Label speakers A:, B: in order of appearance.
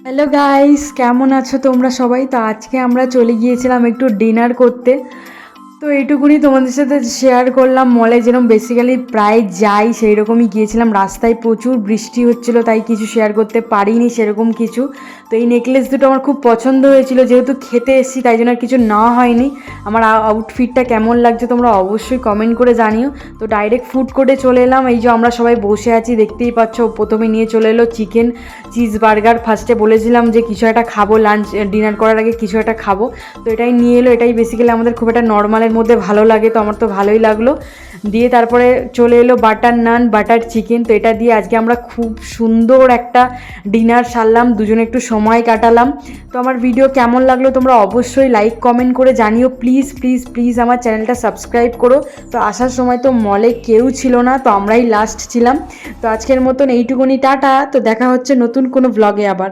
A: Hello guys, কেমন আছো তোমরা সবাই? তো আজকে আমরা চলে গিয়েছিলাম একটু ডিনার করতে। তো এইটুকুনি তোমাদের সাথে শেয়ার করলাম। মলে যেরকম বেসিক্যালি প্রায় যাই সেই রকমই গিয়েছিলাম। রাস্তায় প্রচুর বৃষ্টি হচ্ছিলো, তাই কিছু শেয়ার করতে পারিনি সেরকম কিছু। তো এই নেকলেস দুটো আমার খুব পছন্দ হয়েছিল, যেহেতু খেতে এসেছি তাই জন্য আর কিছু নেওয়া হয়নি। আমার আউটফিটটা কেমন লাগছে তোমরা অবশ্যই কমেন্ট করে জানিও। তো ডাইরেক্ট ফুড কোর্টে চলে এলাম। এই যে আমরা সবাই বসে আছি, দেখতেই পাচ্ছ। প্রথমে নিয়ে চলে এলো চিকেন চিজ বার্গার। ফার্স্টে বলেছিলাম যে কিছু একটা খাবো, লাঞ্চ ডিনার করার আগে কিছু একটা খাবো, তো এটাই নিয়ে এলো। এটাই বেসিক্যালি আমাদের খুব একটা নর্মালের মধ্যে ভালো লাগে, তো আমার তো ভালোই লাগলো। দিয়ে তারপরে চলে এলো বাটার নান, বাটার চিকেন। তো এটা দিয়ে আজকে আমরা খুব সুন্দর একটা ডিনার সারলাম, দুজনে একটু সময় কাটালাম। তো আমার ভিডিও কেমন লাগলো তোমরা অবশ্যই লাইক কমেন্ট করে জানিও। প্লিজ প্লিজ প্লিজ আমার চ্যানেলটা সাবস্ক্রাইব করো। তো আসার সময় তো মলে কেউ ছিল না, তো আমরাই লাস্ট ছিলাম। তো আজকের মতন এইটুকুনি, টাটা। তো দেখা হচ্ছে নতুন কোনো ব্লগে আবার।